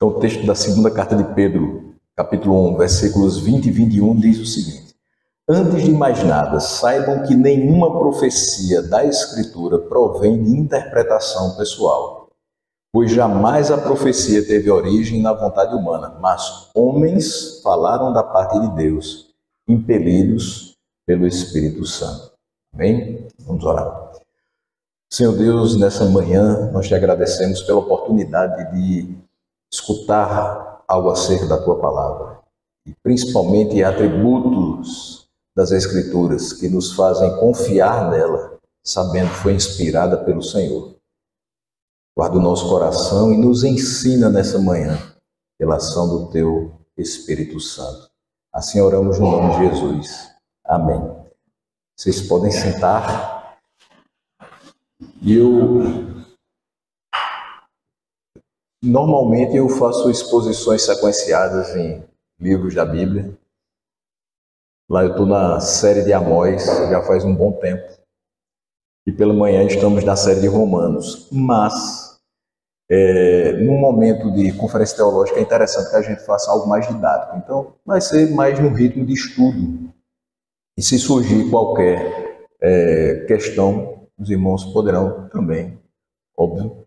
Então, o texto da segunda carta de Pedro, capítulo 1, versículos 20 e 21, diz o seguinte: Antes de mais nada, saibam que nenhuma profecia da Escritura provém de interpretação pessoal, pois jamais a profecia teve origem na vontade humana, mas homens falaram da parte de Deus, impelidos pelo Espírito Santo. Amém? Vamos orar. Senhor Deus, nessa manhã nós te agradecemos pela oportunidade de escutar algo acerca da tua palavra, e principalmente atributos das Escrituras que nos fazem confiar nela, sabendo que foi inspirada pelo Senhor. Guarda o nosso coração e nos ensina nessa manhã pela ação do teu Espírito Santo. Assim oramos no nome de Jesus. Amém. Vocês podem sentar. Normalmente eu faço exposições sequenciadas em livros da Bíblia. Lá eu estou na série de Amós, já faz um bom tempo. E pela manhã estamos na série de Romanos. Mas, num momento de conferência teológica, é interessante que a gente faça algo mais didático. Então, vai ser mais no ritmo de estudo. E se surgir qualquer questão, os irmãos poderão também, óbvio,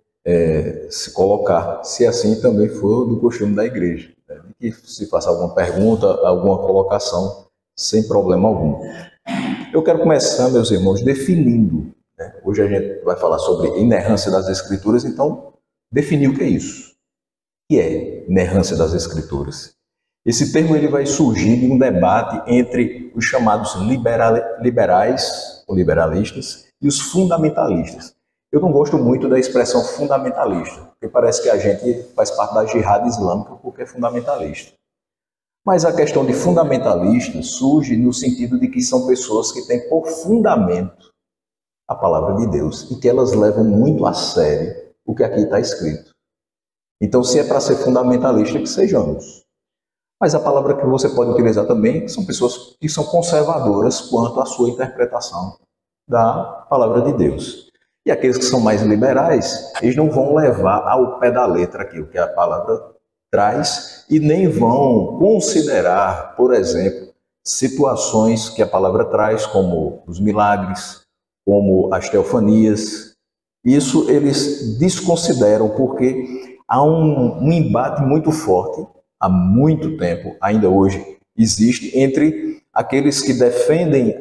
se colocar, se assim também for do costume da igreja. Né? Que se faça alguma pergunta, alguma colocação, sem problema algum. Eu quero começar, meus irmãos, definindo. Né? Hoje a gente vai falar sobre inerrância das Escrituras, então, definir o que é isso. O que é inerrância das Escrituras? Esse termo ele vai surgir de um debate entre os chamados liberais ou liberalistas e os fundamentalistas. Eu não gosto muito da expressão fundamentalista, porque parece que a gente faz parte da jihad islâmica porque é fundamentalista. Mas a questão de fundamentalista surge no sentido de que são pessoas que têm por fundamento a palavra de Deus e que elas levam muito a sério o que aqui está escrito. Então, se é para ser fundamentalista, que sejamos. Mas a palavra que você pode utilizar também são pessoas que são conservadoras quanto à sua interpretação da palavra de Deus. E aqueles que são mais liberais, eles não vão levar ao pé da letra aquilo que a palavra traz e nem vão considerar, por exemplo, situações que a palavra traz, como os milagres, como as teofanias. Isso eles desconsideram porque há um embate muito forte, há muito tempo, ainda hoje existe, entre aqueles que defendem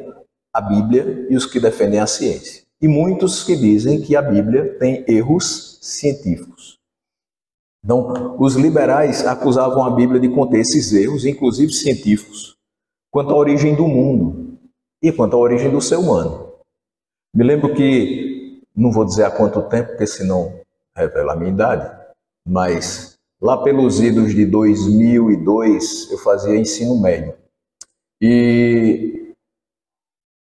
a Bíblia e os que defendem a ciência. E muitos que dizem que a Bíblia tem erros científicos. Então, os liberais acusavam a Bíblia de conter esses erros, inclusive científicos, quanto à origem do mundo e quanto à origem do ser humano. Me lembro que, não vou dizer há quanto tempo, porque senão revela a minha idade, mas lá pelos idos de 2002, eu fazia ensino médio. E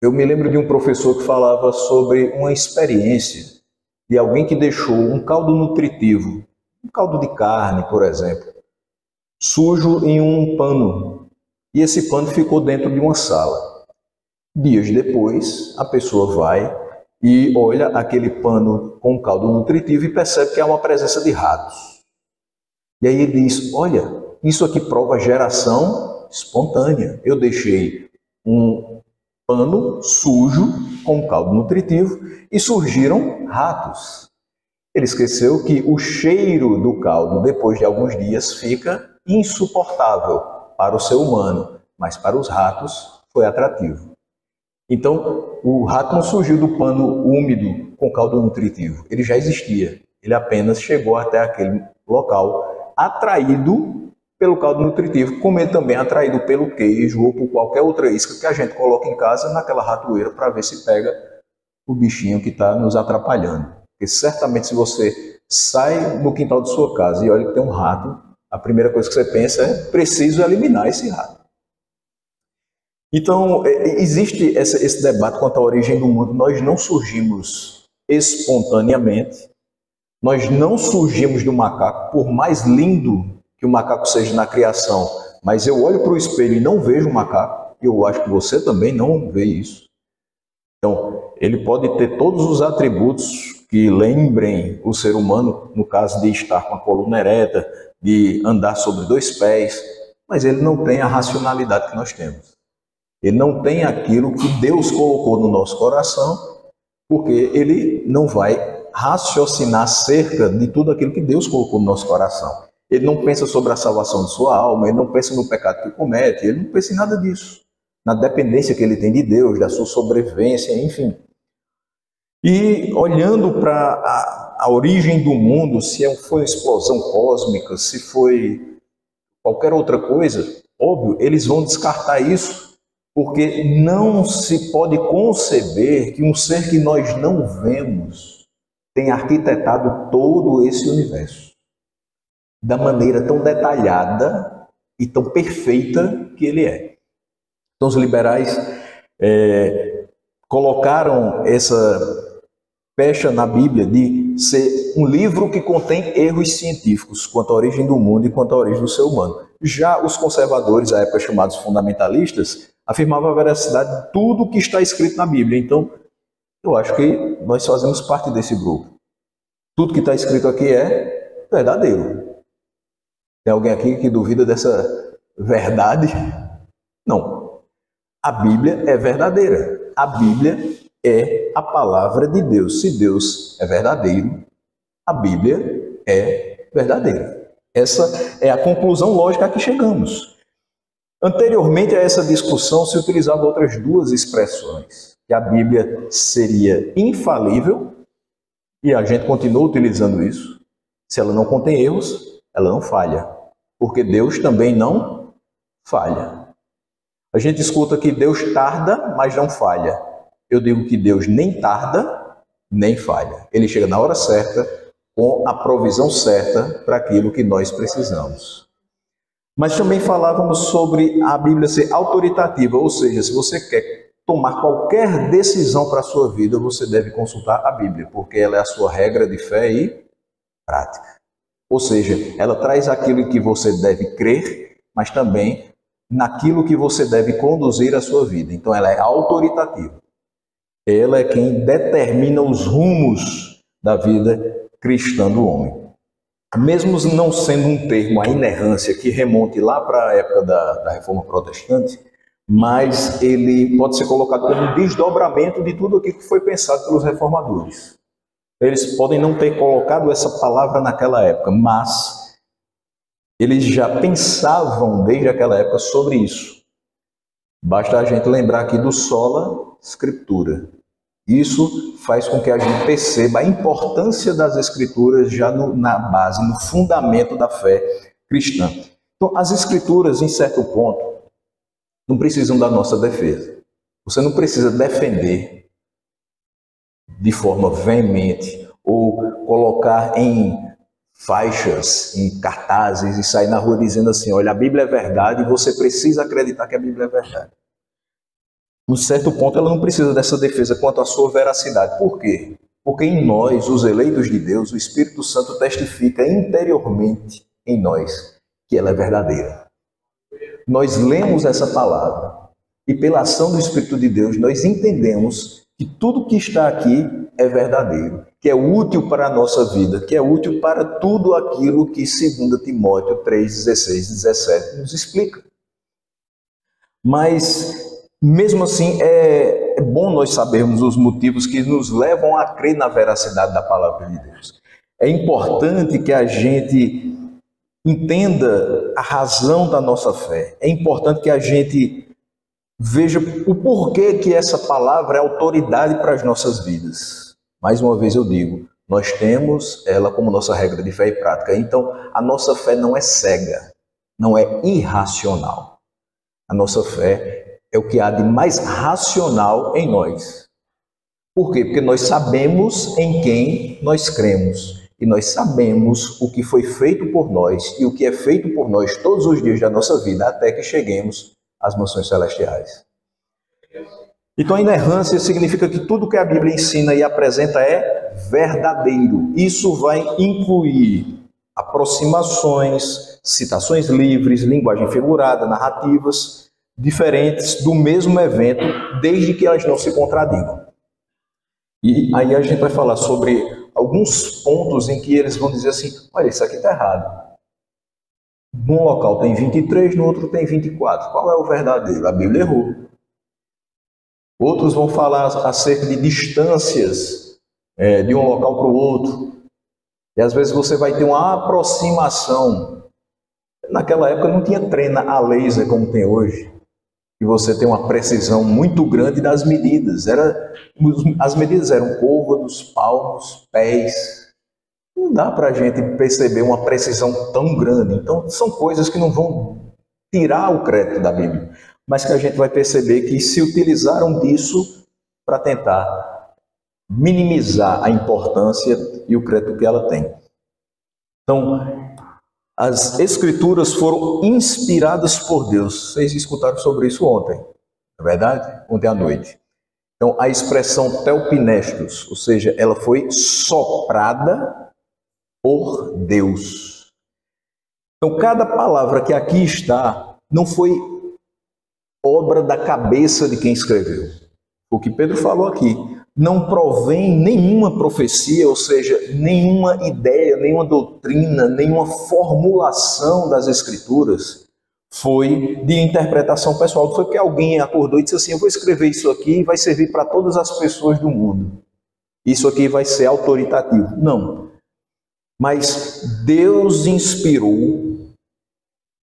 eu me lembro de um professor que falava sobre uma experiência de alguém que deixou um caldo nutritivo, um caldo de carne, por exemplo, sujo em um pano. E esse pano ficou dentro de uma sala. Dias depois, a pessoa vai e olha aquele pano com caldo nutritivo e percebe que há uma presença de ratos. E aí ele diz, olha, isso aqui prova geração espontânea. Eu deixei um pano sujo com caldo nutritivo e surgiram ratos. Ele esqueceu que o cheiro do caldo, depois de alguns dias, fica insuportável para o ser humano, mas para os ratos foi atrativo. Então, o rato não surgiu do pano úmido com caldo nutritivo, ele já existia. Ele apenas chegou até aquele local atraído pelo caldo nutritivo, como ele também é atraído pelo queijo ou por qualquer outra isca que a gente coloca em casa naquela ratoeira para ver se pega o bichinho que está nos atrapalhando. Porque certamente se você sai no quintal de sua casa e olha que tem um rato, a primeira coisa que você pensa é preciso eliminar esse rato. Então, existe esse debate quanto à origem do mundo. Nós não surgimos espontaneamente, nós não surgimos do macaco, por mais lindo que o macaco seja na criação, mas eu olho para o espelho e não vejo o macaco, e eu acho que você também não vê isso. Então, ele pode ter todos os atributos que lembrem o ser humano, no caso de estar com a coluna ereta, de andar sobre dois pés, mas ele não tem a racionalidade que nós temos. Ele não tem aquilo que Deus colocou no nosso coração, porque ele não vai raciocinar acerca de tudo aquilo que Deus colocou no nosso coração. Ele não pensa sobre a salvação de sua alma, ele não pensa no pecado que comete, ele não pensa em nada disso. Na dependência que ele tem de Deus, da sua sobrevivência, enfim. E olhando para a origem do mundo, se foi uma explosão cósmica, se foi qualquer outra coisa, óbvio, eles vão descartar isso, porque não se pode conceber que um ser que nós não vemos tenha arquitetado todo esse universo da maneira tão detalhada e tão perfeita que ele é. Então os liberais colocaram essa pecha na Bíblia de ser um livro que contém erros científicos quanto à origem do mundo e quanto à origem do ser humano. Já os conservadores, à época chamados fundamentalistas, afirmavam a veracidade de tudo que está escrito na Bíblia. Então, eu acho que nós fazemos parte desse grupo. Tudo que está escrito aqui é verdadeiro. Tem alguém aqui que duvida dessa verdade? Não. A Bíblia é verdadeira. A Bíblia é a palavra de Deus. Se Deus é verdadeiro, a Bíblia é verdadeira. Essa é a conclusão lógica a que chegamos. Anteriormente a essa discussão se utilizavam outras duas expressões. Que a Bíblia seria infalível, e a gente continua utilizando isso. Se ela não contém erros, ela não falha. Porque Deus também não falha. A gente escuta que Deus tarda, mas não falha. Eu digo que Deus nem tarda, nem falha. Ele chega na hora certa, com a provisão certa para aquilo que nós precisamos. Mas também falávamos sobre a Bíblia ser autoritativa, ou seja, se você quer tomar qualquer decisão para a sua vida, você deve consultar a Bíblia, porque ela é a sua regra de fé e prática. Ou seja, ela traz aquilo que você deve crer, mas também naquilo que você deve conduzir a sua vida. Então ela é autoritativa. Ela é quem determina os rumos da vida cristã do homem. Mesmo não sendo um termo, a inerrância, que remonte lá para a época da Reforma Protestante, mas ele pode ser colocado como um desdobramento de tudo aquilo que foi pensado pelos reformadores. Eles podem não ter colocado essa palavra naquela época, mas eles já pensavam desde aquela época sobre isso. Basta a gente lembrar aqui do sola scriptura. Isso faz com que a gente perceba a importância das escrituras já na base, no fundamento da fé cristã. Então, as escrituras, em certo ponto, não precisam da nossa defesa. Você não precisa defender de forma veemente ou colocar em faixas, em cartazes e sair na rua dizendo assim, olha, a Bíblia é verdade e você precisa acreditar que a Bíblia é verdade. Em certo ponto, ela não precisa dessa defesa quanto à sua veracidade. Por quê? Porque em nós, os eleitos de Deus, o Espírito Santo testifica interiormente em nós que ela é verdadeira. Nós lemos essa palavra e pela ação do Espírito de Deus, nós entendemos que tudo que está aqui é verdadeiro, que é útil para a nossa vida, que é útil para tudo aquilo que 2 Timóteo 3, 16 e 17 nos explica. Mas mesmo assim, é bom nós sabermos os motivos que nos levam a crer na veracidade da palavra de Deus. É importante que a gente entenda a razão da nossa fé. É importante que a gente veja o porquê que essa palavra é autoridade para as nossas vidas. Mais uma vez eu digo, nós temos ela como nossa regra de fé e prática. Então, a nossa fé não é cega, não é irracional. A nossa fé é o que há de mais racional em nós. Por quê? Porque nós sabemos em quem nós cremos. E nós sabemos o que foi feito por nós e o que é feito por nós todos os dias da nossa vida, até que cheguemos às mansões celestiais. Então, a inerrância significa que tudo que a Bíblia ensina e apresenta é verdadeiro. Isso vai incluir aproximações, citações livres, linguagem figurada, narrativas diferentes do mesmo evento, desde que elas não se contradigam. E aí a gente vai falar sobre alguns pontos em que eles vão dizer assim, olha, isso aqui está errado. Num local tem 23, no outro tem 24. Qual é o verdadeiro? A Bíblia errou. Outros vão falar acerca de distâncias de um local para o outro. E às vezes você vai ter uma aproximação. Naquela época não tinha trem a laser como tem hoje. E você tem uma precisão muito grande das medidas. As medidas eram côvados, palmos, pés. Não dá para a gente perceber uma precisão tão grande. Então, são coisas que não vão tirar o crédito da Bíblia, mas que a gente vai perceber que se utilizaram disso para tentar minimizar a importância e o crédito que ela tem. Então, as Escrituras foram inspiradas por Deus. Vocês escutaram sobre isso ontem, não é verdade? Ontem à noite. Então, a expressão telpinestos, ou seja, ela foi soprada por Deus. Então, cada palavra que aqui está não foi obra da cabeça de quem escreveu. O que Pedro falou aqui não provém nenhuma profecia, ou seja, nenhuma ideia, nenhuma doutrina, nenhuma formulação das Escrituras foi de interpretação pessoal. Não foi porque alguém acordou e disse assim: eu vou escrever isso aqui e vai servir para todas as pessoas do mundo. Isso aqui vai ser autoritativo. Não. Mas Deus inspirou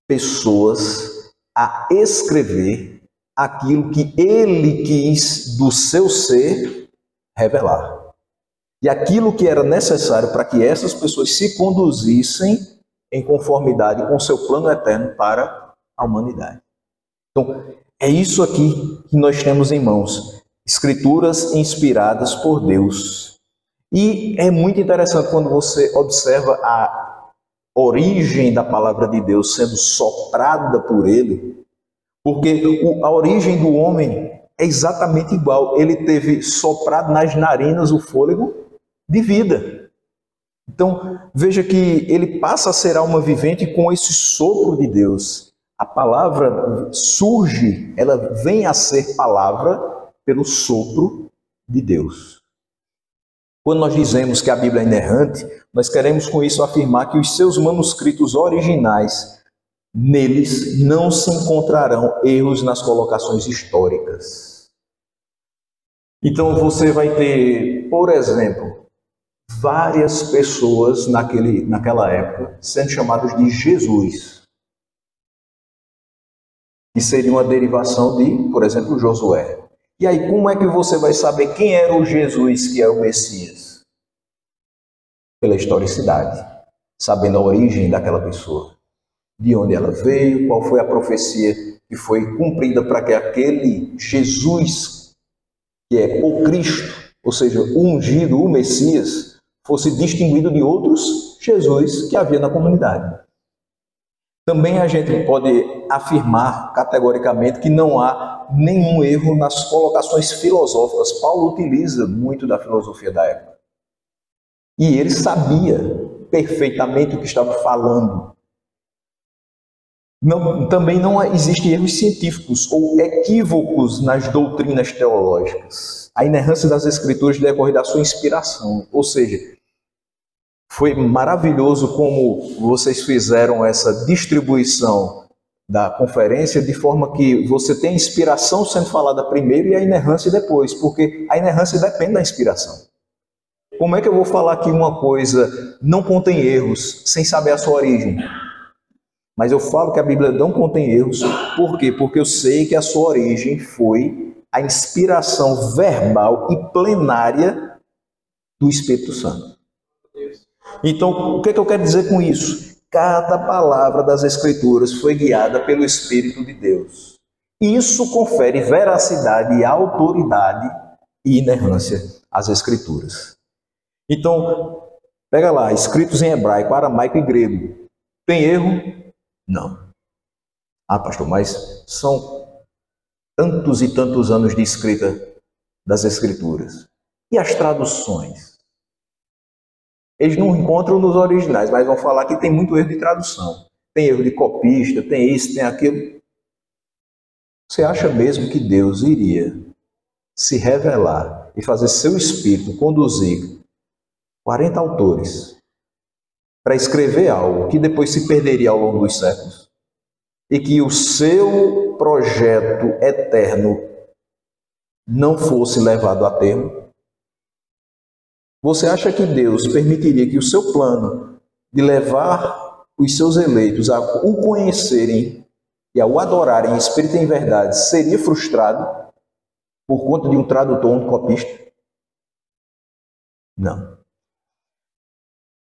pessoas a escrever aquilo que Ele quis do seu ser revelar. E aquilo que era necessário para que essas pessoas se conduzissem em conformidade com o seu plano eterno para a humanidade. Então, é isso aqui que nós temos em mãos. Escrituras inspiradas por Deus. E é muito interessante quando você observa a origem da palavra de Deus sendo soprada por Ele, porque a origem do homem é exatamente igual. Ele teve soprado nas narinas o fôlego de vida. Então, veja que ele passa a ser alma vivente com esse sopro de Deus. A palavra surge, ela vem a ser palavra pelo sopro de Deus. Quando nós dizemos que a Bíblia é inerrante, nós queremos com isso afirmar que os seus manuscritos originais, neles não se encontrarão erros nas colocações históricas. Então você vai ter, por exemplo, várias pessoas naquela época sendo chamadas de Jesus, que seria uma derivação de, por exemplo, Josué. E aí, como é que você vai saber quem era o Jesus que é o Messias? Pela historicidade, sabendo a origem daquela pessoa, de onde ela veio, qual foi a profecia que foi cumprida para que aquele Jesus, que é o Cristo, ou seja, o ungido, o Messias, fosse distinguido de outros Jesus que havia na comunidade. Também a gente pode afirmar categoricamente que não há nenhum erro nas colocações filosóficas. Paulo utiliza muito da filosofia da época. E ele sabia perfeitamente o que estava falando. Também não existem erros científicos ou equívocos nas doutrinas teológicas. A inerrância das Escrituras decorre da sua inspiração, ou seja, foi maravilhoso como vocês fizeram essa distribuição da conferência de forma que você tem a inspiração sendo falada primeiro e a inerrância depois, porque a inerrância depende da inspiração. Como é que eu vou falar que uma coisa não contém erros sem saber a sua origem? Mas eu falo que a Bíblia não contém erros, por quê? Porque eu sei que a sua origem foi a inspiração verbal e plenária do Espírito Santo. Então, o que eu quero dizer com isso? Cada palavra das Escrituras foi guiada pelo Espírito de Deus. Isso confere veracidade e autoridade e inerrância às Escrituras. Então, pega lá, escritos em hebraico, aramaico e grego. Tem erro? Não. Ah, pastor, mas são tantos e tantos anos de escrita das Escrituras. E as traduções? Eles não encontram nos originais, mas vão falar que tem muito erro de tradução. Tem erro de copista, tem isso, tem aquilo. Você acha mesmo que Deus iria se revelar e fazer seu Espírito conduzir 40 autores para escrever algo que depois se perderia ao longo dos séculos e que o seu projeto eterno não fosse levado a termo? Você acha que Deus permitiria que o seu plano de levar os seus eleitos a o conhecerem e a o adorarem em espírito e em verdade seria frustrado por conta de um tradutor ou um copista? Não.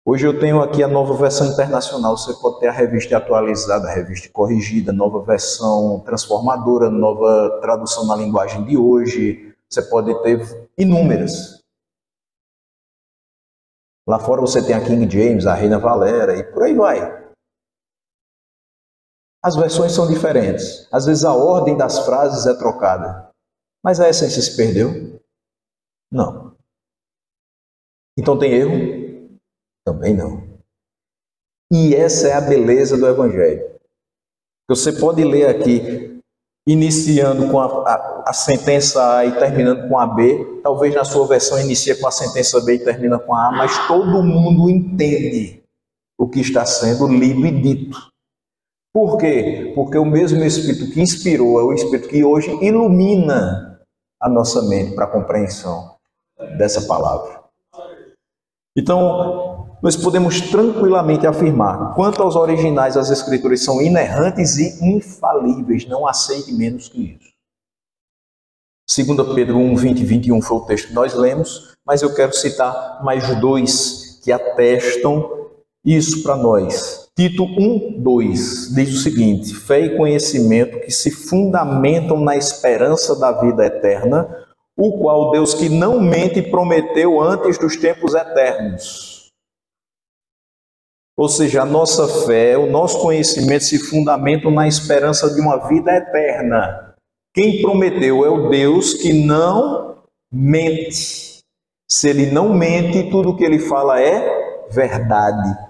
Hoje eu tenho aqui a nova versão internacional. Você pode ter a revista atualizada, a revista corrigida, nova versão transformadora, nova tradução na linguagem de hoje. Você pode ter inúmeras. Lá fora você tem a King James, a Reina Valera e por aí vai. As versões são diferentes. Às vezes a ordem das frases é trocada. Mas a essência se perdeu? Não. Então tem erro? Também não. E essa é a beleza do Evangelho. Você pode ler aqui, iniciando com a sentença A e terminando com a B. Talvez na sua versão inicie com a sentença B e termina com a A, mas todo mundo entende o que está sendo lido e dito. Por quê? Porque o mesmo Espírito que inspirou é o Espírito que hoje ilumina a nossa mente para a compreensão dessa palavra. Então, nós podemos tranquilamente afirmar, quanto aos originais, as Escrituras são inerrantes e infalíveis, não aceite menos que isso. 2 Pedro 1, 20 e 21 foi o texto que nós lemos, mas eu quero citar mais dois que atestam isso para nós. Tito 1, 2 diz o seguinte: fé e conhecimento que se fundamentam na esperança da vida eterna, o qual Deus que não mente prometeu antes dos tempos eternos. Ou seja, a nossa fé, o nosso conhecimento se fundamentam na esperança de uma vida eterna. Quem prometeu é o Deus que não mente. Se ele não mente, tudo o que ele fala é verdade.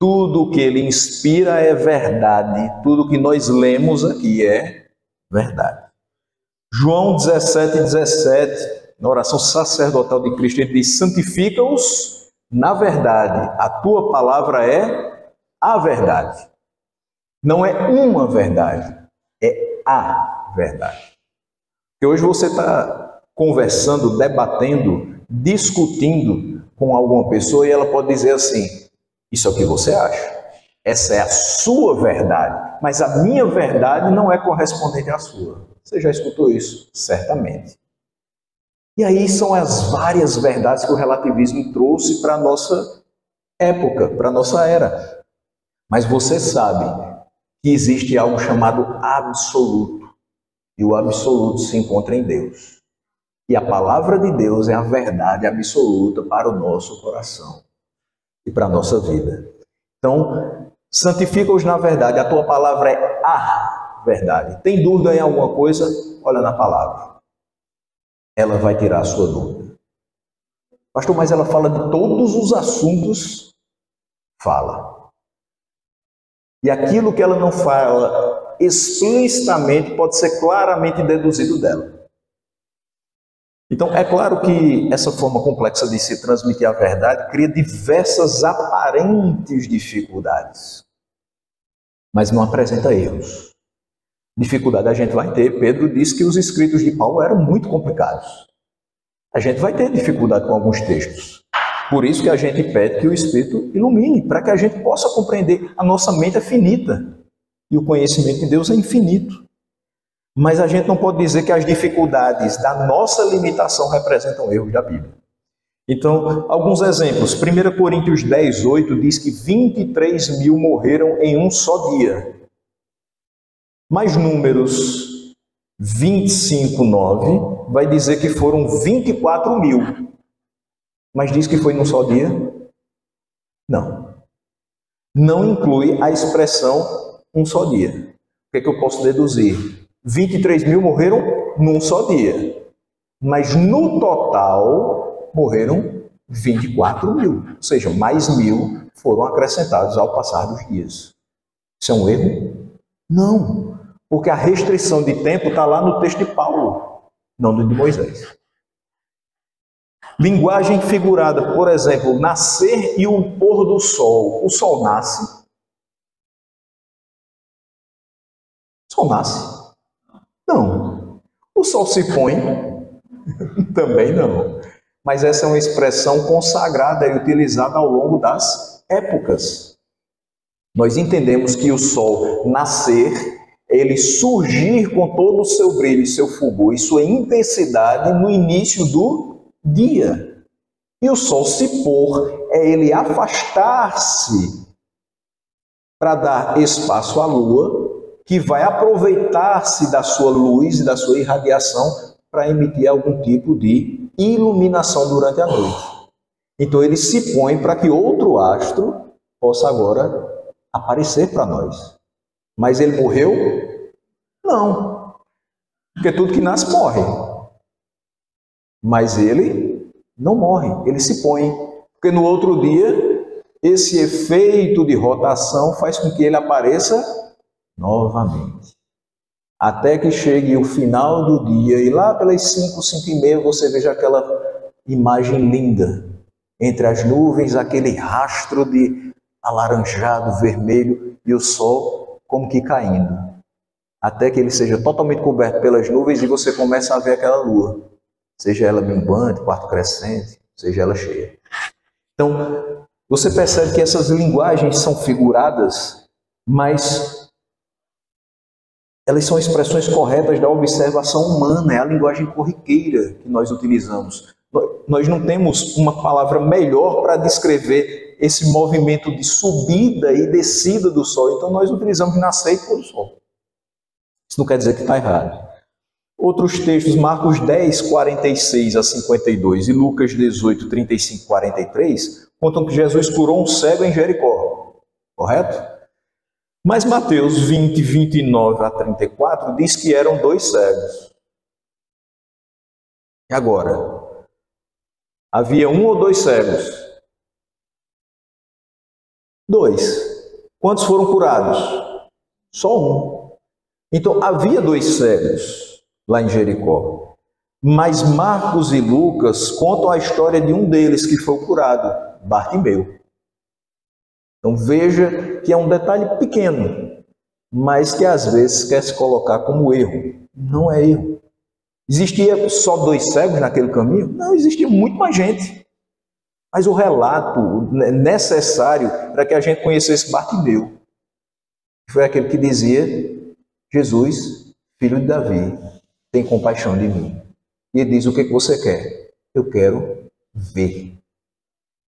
Tudo o que ele inspira é verdade. Tudo o que nós lemos aqui é verdade. João 17:17, na oração sacerdotal de Cristo, ele diz: santifica-os na verdade. A tua palavra é a verdade. Não é uma verdade, é a verdade. Porque hoje você está conversando, debatendo, discutindo com alguma pessoa e ela pode dizer assim: isso é o que você acha. Essa é a sua verdade, mas a minha verdade não é correspondente à sua. Você já escutou isso? Certamente. E aí são as várias verdades que o relativismo trouxe para a nossa época, para a nossa era. Mas você sabe que existe algo chamado absoluto. E o absoluto se encontra em Deus. E a palavra de Deus é a verdade absoluta para o nosso coração e para a nossa vida. Então, santifica-os na verdade. A tua palavra é a verdade. Tem dúvida em alguma coisa? Olha na palavra. Ela vai tirar a sua dúvida. Pastor, mas ela fala de todos os assuntos? Fala. E aquilo que ela não fala explicitamente pode ser claramente deduzido dela. Então, é claro que essa forma complexa de se transmitir a verdade cria diversas aparentes dificuldades, mas não apresenta erros. Dificuldade a gente vai ter. Pedro disse que os escritos de Paulo eram muito complicados. A gente vai ter dificuldade com alguns textos. Por isso que a gente pede que o Espírito ilumine, para que a gente possa compreender. A nossa mente é finita e o conhecimento de Deus é infinito. Mas a gente não pode dizer que as dificuldades da nossa limitação representam erros da Bíblia. Então, alguns exemplos. 1 Coríntios 10, 8 diz que 23 mil morreram em um só dia. Mas Números 25, 9 vai dizer que foram 24 mil. Mas diz que foi num só dia? Não. Não inclui a expressão um só dia. O que é que eu posso deduzir? 23 mil morreram num só dia. Mas no total morreram 24 mil. Ou seja, mais 1.000 foram acrescentados ao passar dos dias. Isso é um erro? Não. Porque a restrição de tempo está lá no texto de Paulo, não no de Moisés. Linguagem figurada, por exemplo, nascer e o pôr do sol. O sol nasce? O sol nasce? Não. O sol se põe? Também não. Mas essa é uma expressão consagrada e utilizada ao longo das épocas. Nós entendemos que o sol nascer, ele surgir com todo o seu brilho, seu fulgor e sua intensidade no início do dia. E o sol se pôr é ele afastar-se para dar espaço à lua, que vai aproveitar-se da sua luz e da sua irradiação para emitir algum tipo de iluminação durante a noite. Então ele se põe para que outro astro possa agora aparecer para nós. Mas ele morreu? Não. Porque tudo que nasce morre. Mas ele não morre, ele se põe. Porque no outro dia, esse efeito de rotação faz com que ele apareça novamente. Até que chegue o final do dia e lá pelas 5, 5 e meia você veja aquela imagem linda. Entre as nuvens, aquele rastro de alaranjado, vermelho e o sol como que caindo. Até que ele seja totalmente coberto pelas nuvens e você começa a ver aquela lua. Seja ela minguante, quarto crescente, seja ela cheia. Então, você percebe que essas linguagens são figuradas, mas elas são expressões corretas da observação humana, é a linguagem corriqueira que nós utilizamos. Nós não temos uma palavra melhor para descrever esse movimento de subida e descida do sol, então nós utilizamos nascer e pôr do sol. Isso não quer dizer que está errado. Outros textos, Marcos 10, 46 a 52 e Lucas 18, 35 a 43, contam que Jesus curou um cego em Jericó, correto? Mas Mateus 20, 29 a 34 diz que eram 2 cegos. E agora? Havia 1 ou 2 cegos? 2. Quantos foram curados? Só 1. Então havia 2 cegos lá em Jericó. Mas Marcos e Lucas contam a história de um deles que foi curado, Bartimeu. Então veja que é um detalhe pequeno, mas que às vezes quer se colocar como erro. Não é erro. Existia só 2 cegos naquele caminho? Não, existia muito mais gente. Mas o relato necessário para que a gente conhecesse Bartimeu foi aquele que dizia: Jesus, filho de Davi, tem compaixão de mim. E ele diz: o que você quer? Eu quero ver.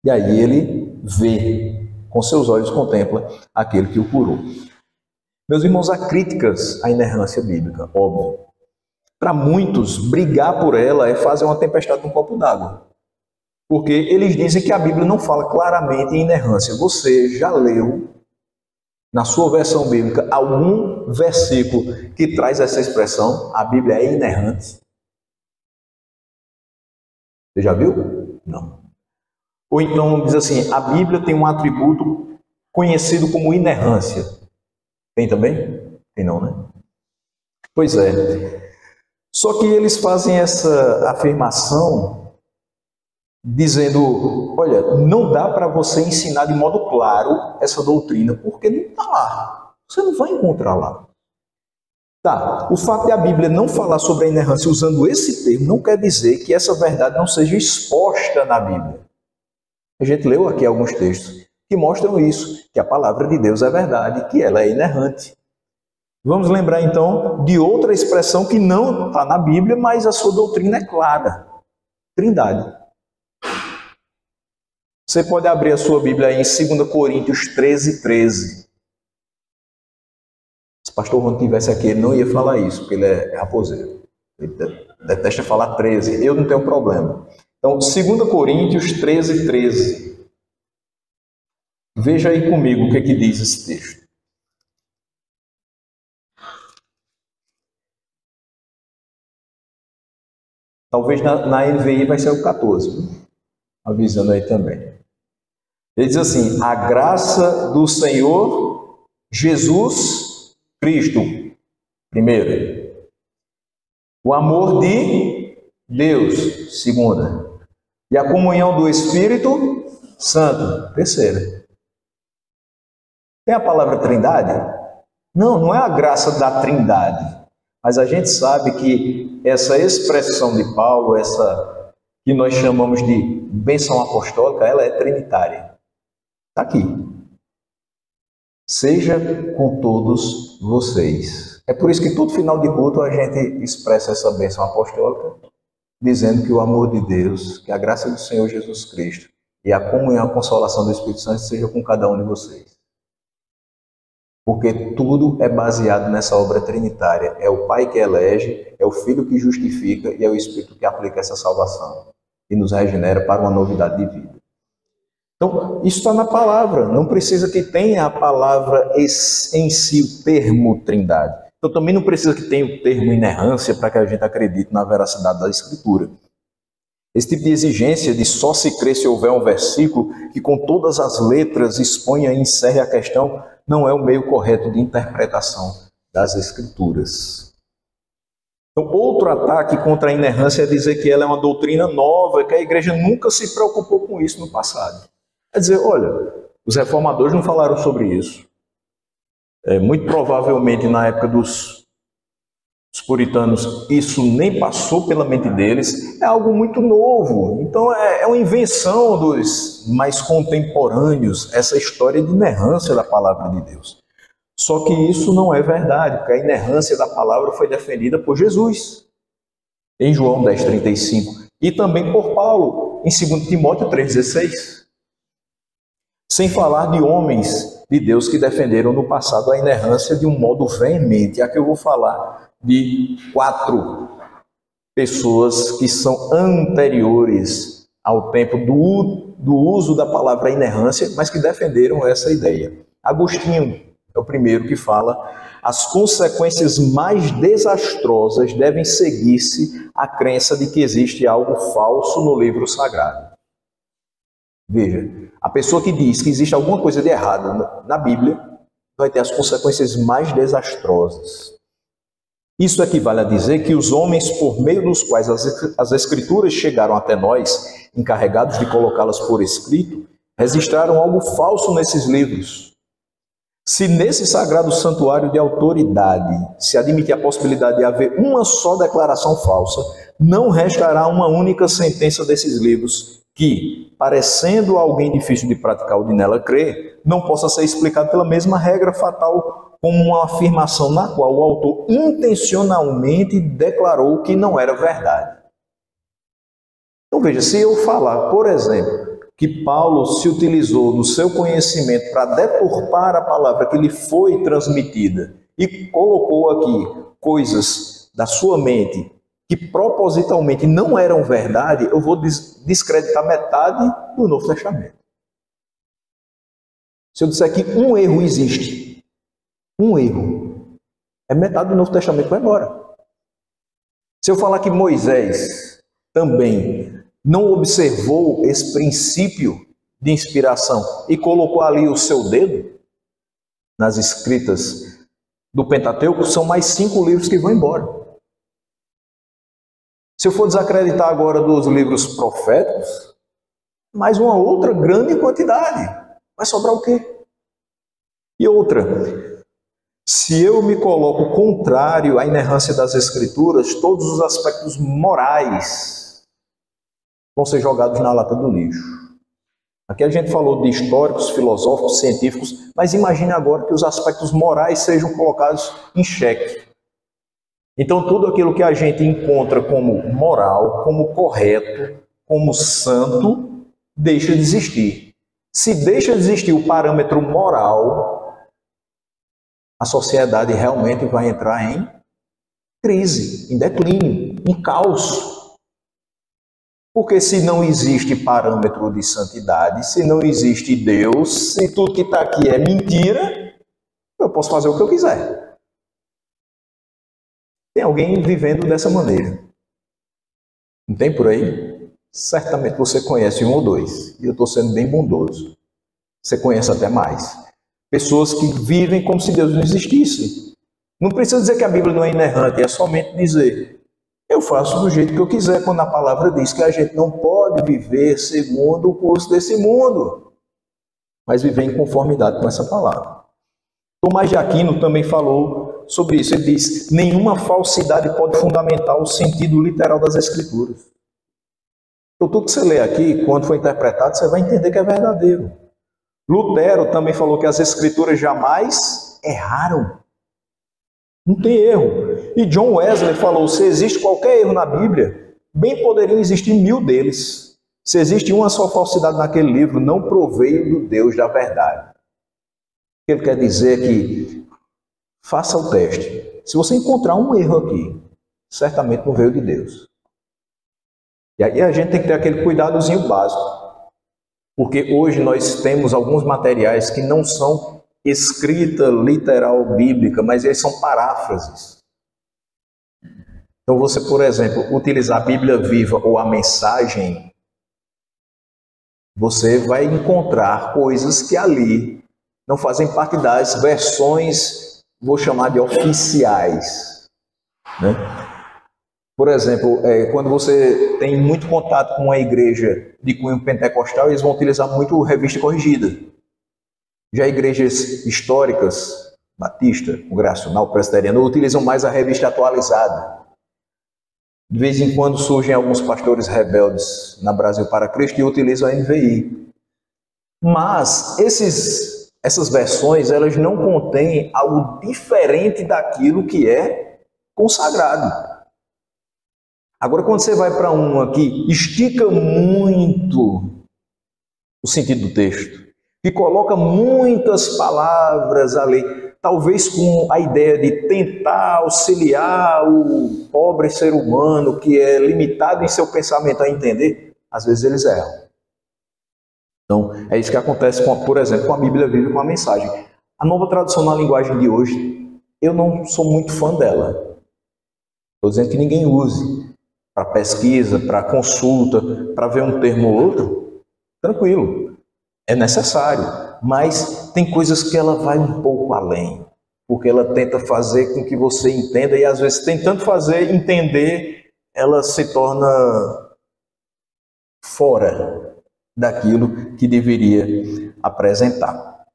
E aí ele vê, com seus olhos contempla aquele que o curou. Meus irmãos, há críticas à inerrância bíblica, óbvio. Para muitos, brigar por ela é fazer uma tempestade num copo d'água. Porque eles dizem que a Bíblia não fala claramente em inerrância. Você já leu, na sua versão bíblica, algum versículo que traz essa expressão? A Bíblia é inerrante. Você já viu? Não. Ou então diz assim, a Bíblia tem um atributo conhecido como inerrância. Tem também? Tem não, né? Pois é. Só que eles fazem essa afirmação dizendo, olha, não dá para você ensinar de modo claro essa doutrina, porque não está lá. Você não vai encontrar lá. Tá, o fato de a Bíblia não falar sobre a inerrância usando esse termo não quer dizer que essa verdade não seja exposta na Bíblia. A gente leu aqui alguns textos que mostram isso, que a palavra de Deus é verdade, que ela é inerrante. Vamos lembrar então de outra expressão que não está na Bíblia, mas a sua doutrina é clara. Trindade. Você pode abrir a sua Bíblia aí em 2 Coríntios 13, 13. Se o pastor Ron estivesse aqui, ele não ia falar isso, porque ele é raposeiro. Ele detesta falar 13. Eu não tenho problema. Então, 2 Coríntios 13, 13. Veja aí comigo o que diz esse texto. Talvez na NVI vai ser o 14. Avisando aí também. Ele diz assim, a graça do Senhor Jesus Cristo, primeiro. O amor de Deus, segunda. E a comunhão do Espírito Santo. Terceira. Tem a palavra trindade? Não, não é a graça da trindade. Mas a gente sabe que essa expressão de Paulo, essa que nós chamamos de bênção apostólica, ela é trinitária. Está aqui. Seja com todos vocês. É por isso que todo final de culto a gente expressa essa bênção apostólica, dizendo que o amor de Deus, que a graça do Senhor Jesus Cristo e a comunhão, a consolação do Espírito Santo seja com cada um de vocês. Porque tudo é baseado nessa obra trinitária. É o Pai que elege, é o Filho que justifica e é o Espírito que aplica essa salvação e nos regenera para uma novidade de vida. Então, isso está na palavra. Não precisa que tenha a palavra em si, o termo trindade. Então, também não precisa que tenha o termo inerrância para que a gente acredite na veracidade da Escritura. Esse tipo de exigência de só se crer se houver um versículo que com todas as letras exponha e encerre a questão, não é o meio correto de interpretação das Escrituras. Então, outro ataque contra a inerrância é dizer que ela é uma doutrina nova, que a igreja nunca se preocupou com isso no passado. Quer dizer, olha, os reformadores não falaram sobre isso. Muito provavelmente na época dos puritanos isso nem passou pela mente deles, é algo muito novo. Então é uma invenção dos mais contemporâneos, essa história de inerrância da palavra de Deus. Só que isso não é verdade, porque a inerrância da palavra foi defendida por Jesus, em João 10,35, e também por Paulo, em 2 Timóteo 3,16. Sem falar de homens de Deus que defenderam no passado a inerrância de um modo veemente. Aqui eu vou falar de 4 pessoas que são anteriores ao tempo do uso da palavra inerrância, mas que defenderam essa ideia. Agostinho é o primeiro que fala: as consequências mais desastrosas devem seguir-se à crença de que existe algo falso no livro sagrado. Veja, a pessoa que diz que existe alguma coisa de errado na Bíblia vai ter as consequências mais desastrosas. Isso equivale a dizer que os homens, por meio dos quais as Escrituras chegaram até nós, encarregados de colocá-las por escrito, registraram algo falso nesses livros. Se nesse sagrado santuário de autoridade se admitir a possibilidade de haver uma só declaração falsa, não restará uma única sentença desses livros que, parecendo alguém difícil de praticar ou de nela crer, não possa ser explicado pela mesma regra fatal como uma afirmação na qual o autor intencionalmente declarou que não era verdade. Então veja, se eu falar, por exemplo, que Paulo se utilizou do seu conhecimento para deturpar a palavra que lhe foi transmitida e colocou aqui coisas da sua mente que propositalmente não eram verdade, eu vou descreditar metade do Novo Testamento. Se eu disser que um erro existe, um erro, metade do Novo Testamento vai embora. Se eu falar que Moisés também não observou esse princípio de inspiração e colocou ali o seu dedo nas escritas do Pentateuco, são mais 5 livros que vão embora. Se eu for desacreditar agora dos livros proféticos, mais uma outra grande quantidade. Vai sobrar o quê? E outra, se eu me coloco contrário à inerrância das Escrituras, todos os aspectos morais vão ser jogados na lata do lixo. Aqui a gente falou de históricos, filosóficos, científicos, mas imagine agora que os aspectos morais sejam colocados em xeque. Então, tudo aquilo que a gente encontra como moral, como correto, como santo, deixa de existir. Se deixa de existir o parâmetro moral, a sociedade realmente vai entrar em crise, em declínio, em caos. Porque se não existe parâmetro de santidade, se não existe Deus, se tudo que está aqui é mentira, eu posso fazer o que eu quiser. Tem alguém vivendo dessa maneira. Não tem por aí? Certamente você conhece 1 ou 2. E eu estou sendo bem bondoso. Você conhece até mais. Pessoas que vivem como se Deus não existisse. Não precisa dizer que a Bíblia não é inerrante. É somente dizer: eu faço do jeito que eu quiser, quando a palavra diz que a gente não pode viver segundo o curso desse mundo, mas viver em conformidade com essa palavra. Tomás de Aquino também falou sobre isso. Ele diz: nenhuma falsidade pode fundamentar o sentido literal das Escrituras. Então, tudo que você lê aqui, quando for interpretado, você vai entender que é verdadeiro. Lutero também falou que as Escrituras jamais erraram. Não tem erro. E John Wesley falou: se existe qualquer erro na Bíblia, bem poderiam existir 1000 deles. Se existe uma só falsidade naquele livro, não proveio do Deus da verdade. O que ele quer dizer é que faça o teste. Se você encontrar um erro aqui, certamente não veio de Deus. E aí a gente tem que ter aquele cuidadozinho básico. Porque hoje nós temos alguns materiais que não são escrita literal bíblica, mas eles são paráfrases. Então você, por exemplo, utilizar a Bíblia Viva ou a Mensagem, você vai encontrar coisas que ali não fazem parte das versões, vou chamar de oficiais, né? Por exemplo, quando você tem muito contato com a igreja de cunho pentecostal, eles vão utilizar muito revista corrigida. Já igrejas históricas, batista, congregacional, presbiteriana, utilizam mais a revista atualizada. De vez em quando surgem alguns pastores rebeldes na Brasil para Cristo e utilizam a NVI. Mas essas versões, elas não contêm algo diferente daquilo que é consagrado. Agora, quando você vai para uma que estica muito o sentido do texto, que coloca muitas palavras ali, talvez com a ideia de tentar auxiliar o pobre ser humano que é limitado em seu pensamento a entender, às vezes eles erram. Então, é isso que acontece, por exemplo, com a Bíblia Viva e com a Mensagem. A Nova Tradução na Linguagem de hoje, eu não sou muito fã dela. Estou dizendo que ninguém use para pesquisa, para consulta, para ver um termo ou outro. Tranquilo, é necessário. Mas tem coisas que ela vai um pouco além. Porque ela tenta fazer com que você entenda e às vezes tentando fazer entender, ela se torna fora daquilo que deveria apresentar.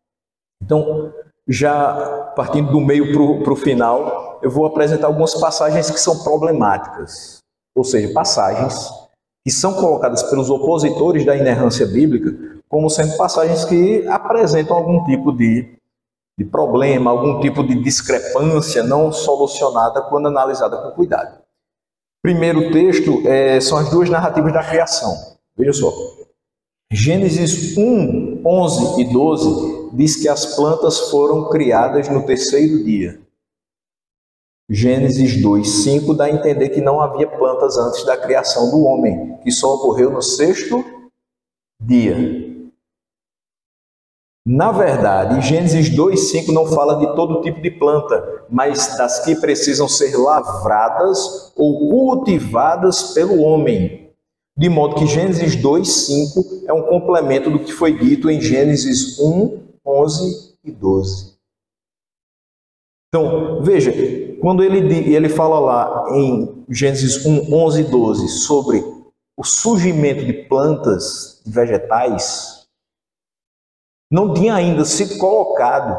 Então, já partindo do meio para o final, eu vou apresentar algumas passagens que são problemáticas, ou seja, passagens que são colocadas pelos opositores da inerrância bíblica como sendo passagens que apresentam algum tipo de problema, algum tipo de discrepância não solucionada quando analisada com cuidado. Primeiro texto são as duas narrativas da criação. Veja só. Gênesis 1, 11 e 12 diz que as plantas foram criadas no terceiro dia. Gênesis 2, 5 dá a entender que não havia plantas antes da criação do homem, que só ocorreu no sexto dia. Na verdade, Gênesis 2, 5 não fala de todo tipo de planta, mas das que precisam ser lavradas ou cultivadas pelo homem. De modo que Gênesis 2, 5 é um complemento do que foi dito em Gênesis 1, 11 e 12. Então, veja, quando ele fala lá em Gênesis 1, 11 e 12 sobre o surgimento de plantas e vegetais, não tinha ainda se colocado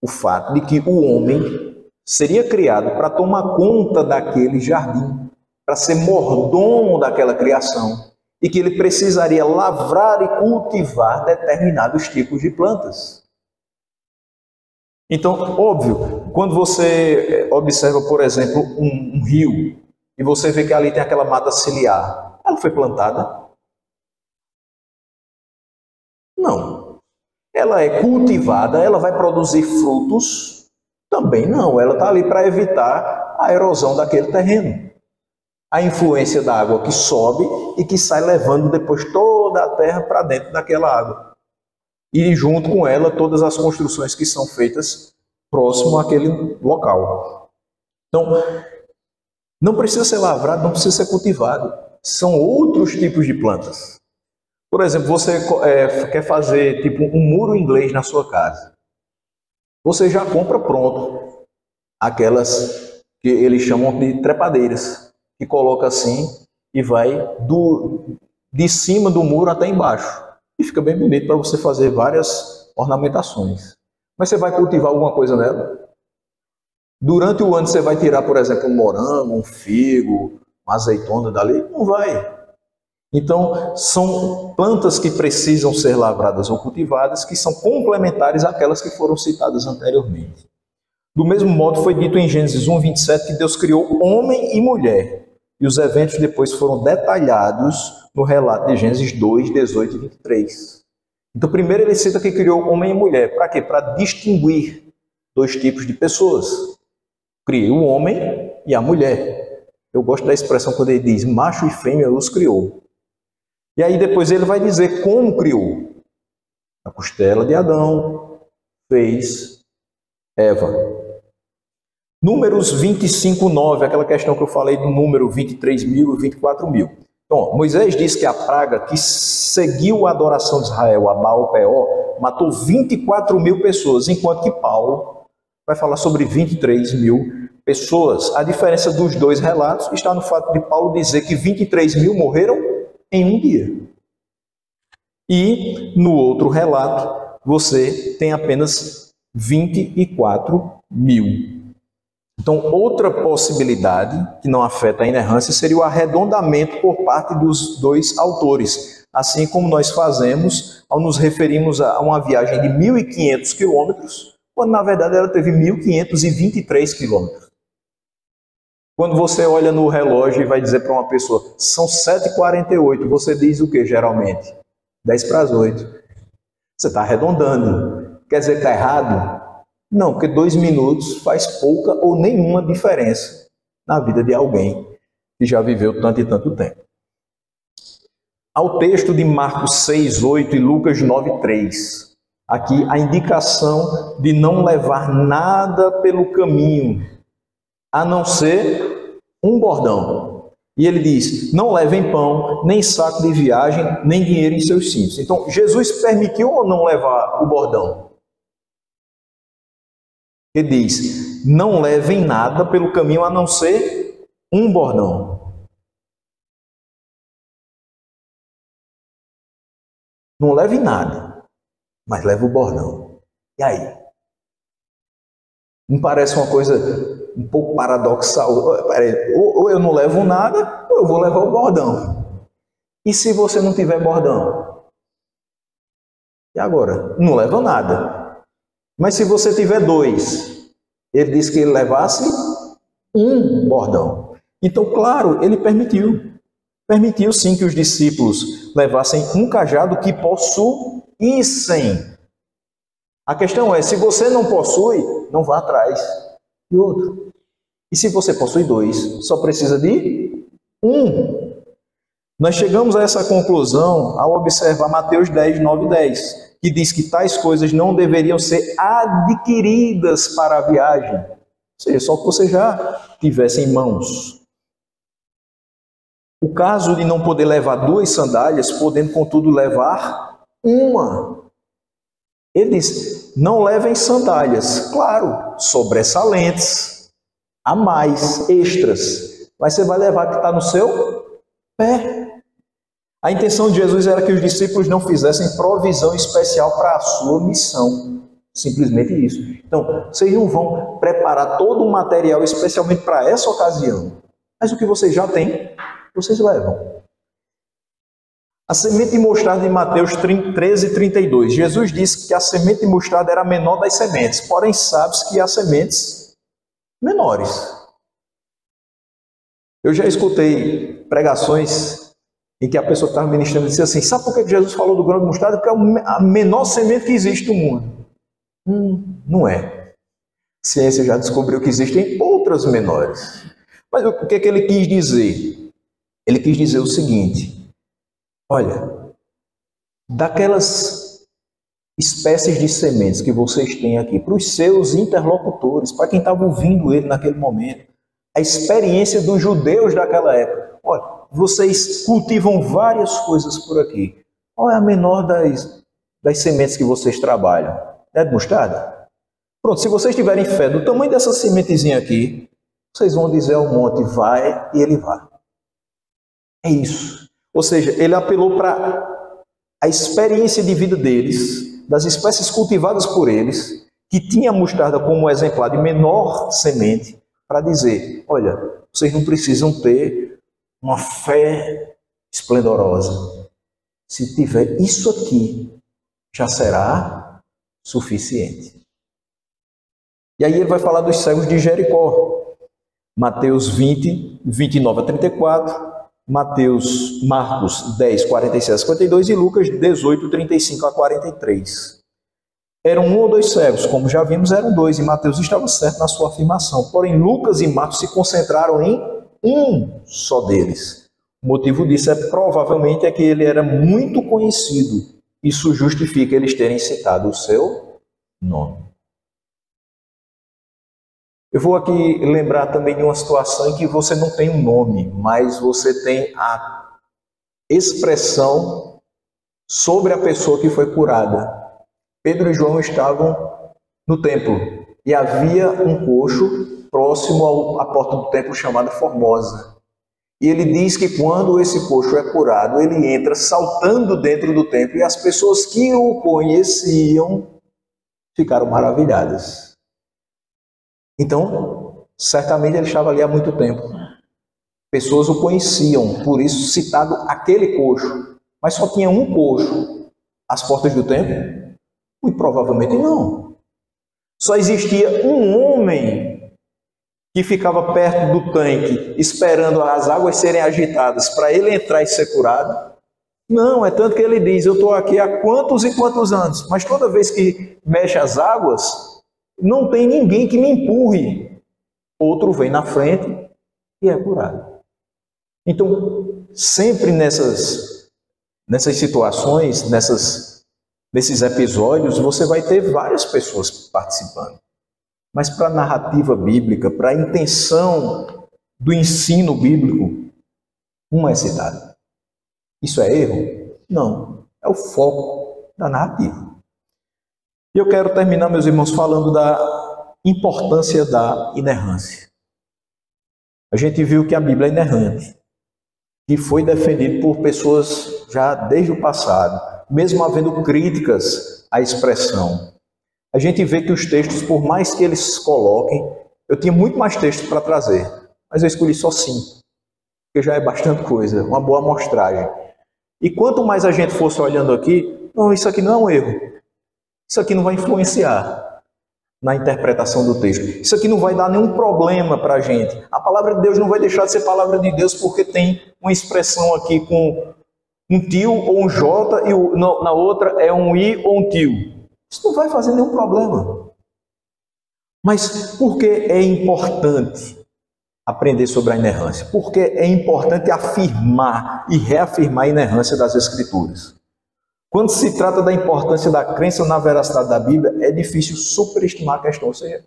o fato de que o homem seria criado para tomar conta daquele jardim, para ser mordomo daquela criação, e que ele precisaria lavrar e cultivar determinados tipos de plantas. Então, óbvio, quando você observa, por exemplo, um rio, e você vê que ali tem aquela mata ciliar, ela foi plantada? Não. Ela é cultivada, ela vai produzir frutos? Também não. Ela está ali para evitar a erosão daquele terreno. A influência da água que sobe e que sai levando depois toda a terra para dentro daquela água. E junto com ela todas as construções que são feitas próximo àquele local. Então, não precisa ser lavrado, não precisa ser cultivado. São outros tipos de plantas. Por exemplo, você quer fazer tipo um muro inglês na sua casa. Você já compra pronto aquelas que eles chamam de trepadeiras. que coloca assim e vai de cima do muro até embaixo. E fica bem bonito para você fazer várias ornamentações. Mas você vai cultivar alguma coisa nela? Durante o ano você vai tirar, por exemplo, um morango, um figo, uma azeitona dali? Não vai. Então, são plantas que precisam ser lavradas ou cultivadas, que são complementares àquelas que foram citadas anteriormente. Do mesmo modo, foi dito em Gênesis 1:27 que Deus criou homem e mulher. E os eventos depois foram detalhados no relato de Gênesis 2:18 e 23. Então, primeiro ele cita que criou homem e mulher. Para quê? Para distinguir dois tipos de pessoas. Criei o homem e a mulher. Eu gosto da expressão quando ele diz macho e fêmea os criou. E aí depois ele vai dizer como criou. A costela de Adão fez Eva. Números 25:9, aquela questão que eu falei do número 23.000 e 24.000. Então, Moisés diz que a praga que seguiu a adoração de Israel, a Baal-Peor, matou 24.000 pessoas, enquanto que Paulo vai falar sobre 23.000 pessoas. A diferença dos dois relatos está no fato de Paulo dizer que 23.000 morreram em um dia. E no outro relato, você tem apenas 24.000. Então, outra possibilidade que não afeta a inerrância seria o arredondamento por parte dos dois autores, assim como nós fazemos ao nos referirmos a uma viagem de 1.500 quilômetros, quando na verdade ela teve 1.523 quilômetros. Quando você olha no relógio e vai dizer para uma pessoa, são 7h48, você diz o que geralmente? 7:50. Você está arredondando. Quer dizer que está errado? Não, porque 2 minutos faz pouca ou nenhuma diferença na vida de alguém que já viveu tanto e tanto tempo. Ao texto de Marcos 6:8 e Lucas 9:3, aqui a indicação de não levar nada pelo caminho, a não ser um bordão. E ele diz, não levem pão, nem saco de viagem, nem dinheiro em seus cintos. Então, Jesus permitiu ou não levar o bordão? Ele diz, não levem nada pelo caminho, a não ser um bordão. Não leve nada, mas leve o bordão. E aí? Não parece uma coisa um pouco paradoxal? Ou eu não levo nada, ou eu vou levar o bordão. E se você não tiver bordão? E agora? Não leva nada. Mas se você tiver 2, ele disse que ele levasse um bordão. Então, claro, ele permitiu. Permitiu sim que os discípulos levassem um cajado que possuíssem. A questão é, se você não possui, não vá atrás de outro. E se você possui 2, só precisa de um. Nós chegamos a essa conclusão ao observar Mateus 10:9-10, que diz que tais coisas não deveriam ser adquiridas para a viagem. Ou seja, só que você já tivesse em mãos. O caso de não poder levar 2 sandálias, podendo contudo levar uma. Ele diz, não levem sandálias, claro, sobressalentes, a mais, extras, mas você vai levar que está no seu pé. A intenção de Jesus era que os discípulos não fizessem provisão especial para a sua missão, simplesmente isso. Então, vocês não vão preparar todo um material especialmente para essa ocasião, mas o que vocês já têm, vocês levam. A semente de mostarda em Mateus 13:32. Jesus disse que a semente de mostarda era a menor das sementes, porém sabe-se que há sementes menores. Eu já escutei pregações em que a pessoa que estava ministrando disse assim, sabe por que Jesus falou do grão de mostarda? Porque é a menor semente que existe no mundo. Não é. A ciência já descobriu que existem outras menores. Mas o que é que ele quis dizer? Ele quis dizer o seguinte, olha, daquelas espécies de sementes que vocês têm aqui, para os seus interlocutores, para quem estava ouvindo ele naquele momento, a experiência dos judeus daquela época. Olha, vocês cultivam várias coisas por aqui. Qual é a menor das sementes que vocês trabalham? É de mostarda? Pronto, se vocês tiverem fé do tamanho dessa sementezinha aqui, vocês vão dizer ao monte, vai, e ele vai. É isso. Ou seja, ele apelou para a experiência de vida deles, das espécies cultivadas por eles, que tinha a mostarda como exemplar de menor semente, para dizer, olha, vocês não precisam ter uma fé esplendorosa. Se tiver isso aqui, já será suficiente. E aí ele vai falar dos cegos de Jericó. Mateus 20, 29 a 34, Marcos 10, 46 a 52 e Lucas 18, 35 a 43. Eram um ou dois cegos, como já vimos, eram dois, e Mateus estava certo na sua afirmação. Porém, Lucas e Marcos se concentraram em um só deles. O motivo disso provavelmente é que ele era muito conhecido. Isso justifica eles terem citado o seu nome. Eu vou aqui lembrar também de uma situação em que você não tem um nome, mas você tem a expressão sobre a pessoa que foi curada. Pedro e João estavam no templo e havia um coxo próximo à porta do templo chamada Formosa. E ele diz que quando esse coxo é curado, ele entra saltando dentro do templo e as pessoas que o conheciam ficaram maravilhadas. Então, certamente ele estava ali há muito tempo. Pessoas o conheciam, por isso citado aquele coxo. Mas só tinha um coxo às portas do templo? Muito provavelmente não. Só existia um homem que ficava perto do tanque, esperando as águas serem agitadas para ele entrar e ser curado. Não, é tanto que ele diz, eu estou aqui há quantos e quantos anos, mas toda vez que mexe as águas, não tem ninguém que me empurre. Outro vem na frente e é curado. Então, sempre nessas situações, nesses episódios, você vai ter várias pessoas participando. Mas para a narrativa bíblica, para a intenção do ensino bíblico, uma é citado. Isso é erro? Não. É o foco da narrativa. E eu quero terminar, meus irmãos, falando da importância da inerrância. A gente viu que a Bíblia é inerrante, que foi defendido por pessoas já desde o passado, mesmo havendo críticas à expressão. A gente vê que os textos, por mais que eles coloquem, eu tinha muito mais textos para trazer, mas eu escolhi só 5, porque já é bastante coisa, uma boa amostragem. E quanto mais a gente fosse olhando aqui, não, isso aqui não é um erro, isso aqui não vai influenciar na interpretação do texto, isso aqui não vai dar nenhum problema para a gente. A palavra de Deus não vai deixar de ser palavra de Deus porque tem uma expressão aqui com um tio ou um J e na outra é um I ou um tio. Isso não vai fazer nenhum problema. Mas por que é importante aprender sobre a inerrância? Porque é importante afirmar e reafirmar a inerrância das Escrituras. Quando se trata da importância da crença na veracidade da Bíblia, é difícil superestimar a questão. Ou seja,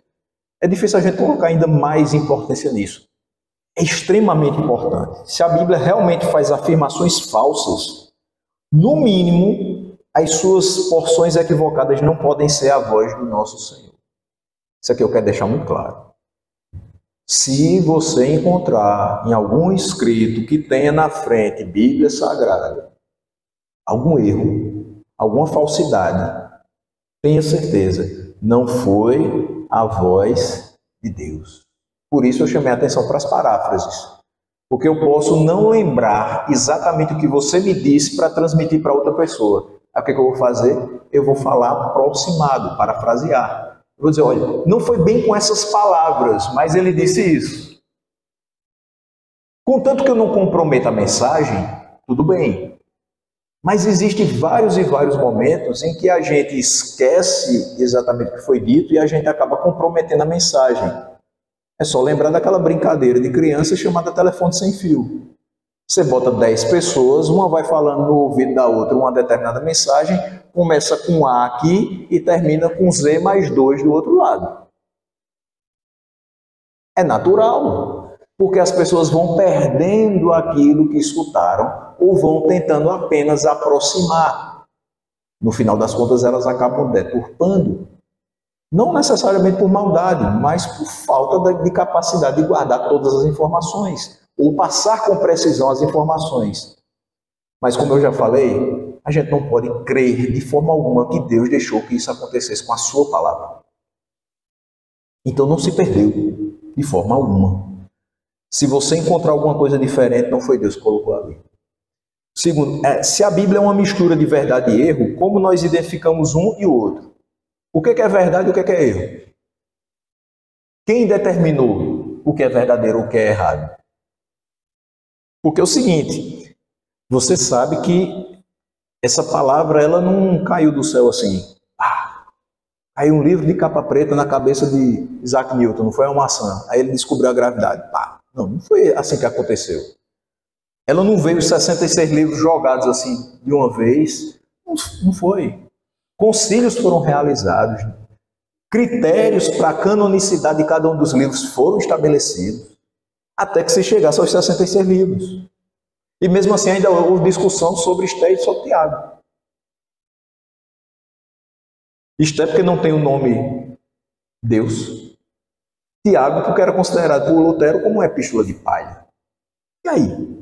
é difícil a gente colocar ainda mais importância nisso. É extremamente importante. Se a Bíblia realmente faz afirmações falsas, no mínimo, as suas porções equivocadas não podem ser a voz do nosso Senhor. Isso aqui eu quero deixar muito claro. Se você encontrar em algum escrito que tenha na frente Bíblia Sagrada, algum erro, alguma falsidade, tenha certeza, não foi a voz de Deus. Por isso eu chamei a atenção para as paráfrases. Porque eu posso não lembrar exatamente o que você me disse para transmitir para outra pessoa. Aí o que eu vou fazer? Eu vou falar aproximado, parafrasear. Eu vou dizer, olha, não foi bem com essas palavras, mas ele disse isso. Contanto que eu não comprometa a mensagem, tudo bem. Mas existem vários e vários momentos em que a gente esquece exatamente o que foi dito e a gente acaba comprometendo a mensagem. É só lembrar daquela brincadeira de criança chamada telefone sem fio. Você bota 10 pessoas, uma vai falando no ouvido da outra uma determinada mensagem, começa com A aqui e termina com Z mais 2 do outro lado. É natural, porque as pessoas vão perdendo aquilo que escutaram ou vão tentando apenas aproximar. No final das contas, elas acabam deturpando. Não necessariamente por maldade, mas por falta de capacidade de guardar todas as informações. ou passar com precisão as informações. Mas como eu já falei, a gente não pode crer de forma alguma que Deus deixou que isso acontecesse com a sua palavra. Então não se perdeu de forma alguma. Se você encontrar alguma coisa diferente, não foi Deus que colocou ali. Segundo, se a Bíblia é uma mistura de verdade e erro, como nós identificamos um e o outro? O que é verdade e o que é erro? Quem determinou o que é verdadeiro ou o que é errado? Porque é o seguinte, você sabe que essa palavra ela não caiu do céu assim. Caiu um livro de capa preta na cabeça de Isaac Newton, não foi uma maçã. Aí ele descobriu a gravidade. Não foi assim que aconteceu. Ela não veio 66 livros jogados assim de uma vez. Não foi. Concílios foram realizados. Critérios para a canonicidade de cada um dos livros foram estabelecidos. Até que se chegasse aos 66 livros. E mesmo assim ainda houve discussão sobre Esté e sobre Tiago. Esté porque não tem o nome Deus. Tiago porque era considerado por Lutero como uma epístola de palha. E aí?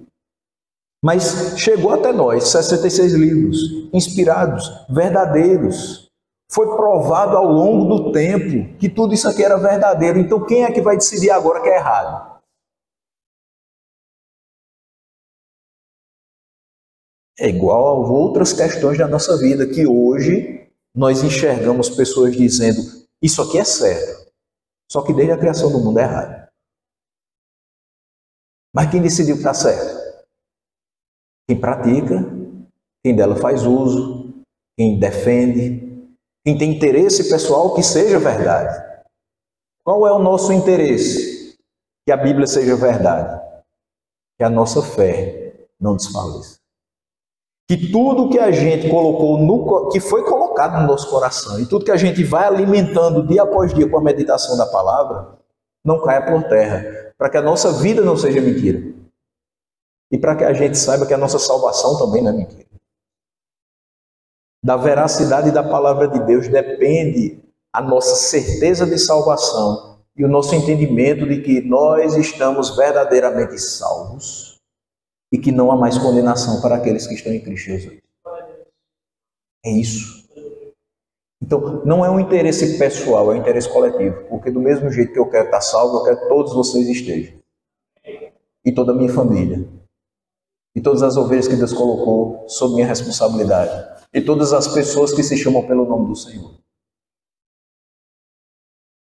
Mas chegou até nós 66 livros, inspirados, verdadeiros. Foi provado ao longo do tempo que tudo isso aqui era verdadeiro. Então quem é que vai decidir agora que é errado? É igual a outras questões da nossa vida, que hoje nós enxergamos pessoas dizendo, isso aqui é certo. Só que desde a criação do mundo é errado. Mas quem decidiu que está certo? Quem pratica, quem dela faz uso, quem defende, quem tem interesse pessoal que seja verdade. Qual é o nosso interesse? Que a Bíblia seja verdade. Que a nossa fé não desfaleça. Que tudo que a gente colocou, que foi colocado no nosso coração, e tudo que a gente vai alimentando dia após dia com a meditação da palavra, não caia por terra, para que a nossa vida não seja mentira. E para que a gente saiba que a nossa salvação também não é mentira. Da veracidade da palavra de Deus depende a nossa certeza de salvação e o nosso entendimento de que nós estamos verdadeiramente salvos e que não há mais condenação para aqueles que estão em Cristo Jesus. É isso. Então, não é um interesse pessoal, é um interesse coletivo. Porque do mesmo jeito que eu quero estar salvo, eu quero que todos vocês estejam. E toda a minha família. E todas as ovelhas que Deus colocou sob minha responsabilidade. E todas as pessoas que se chamam pelo nome do Senhor.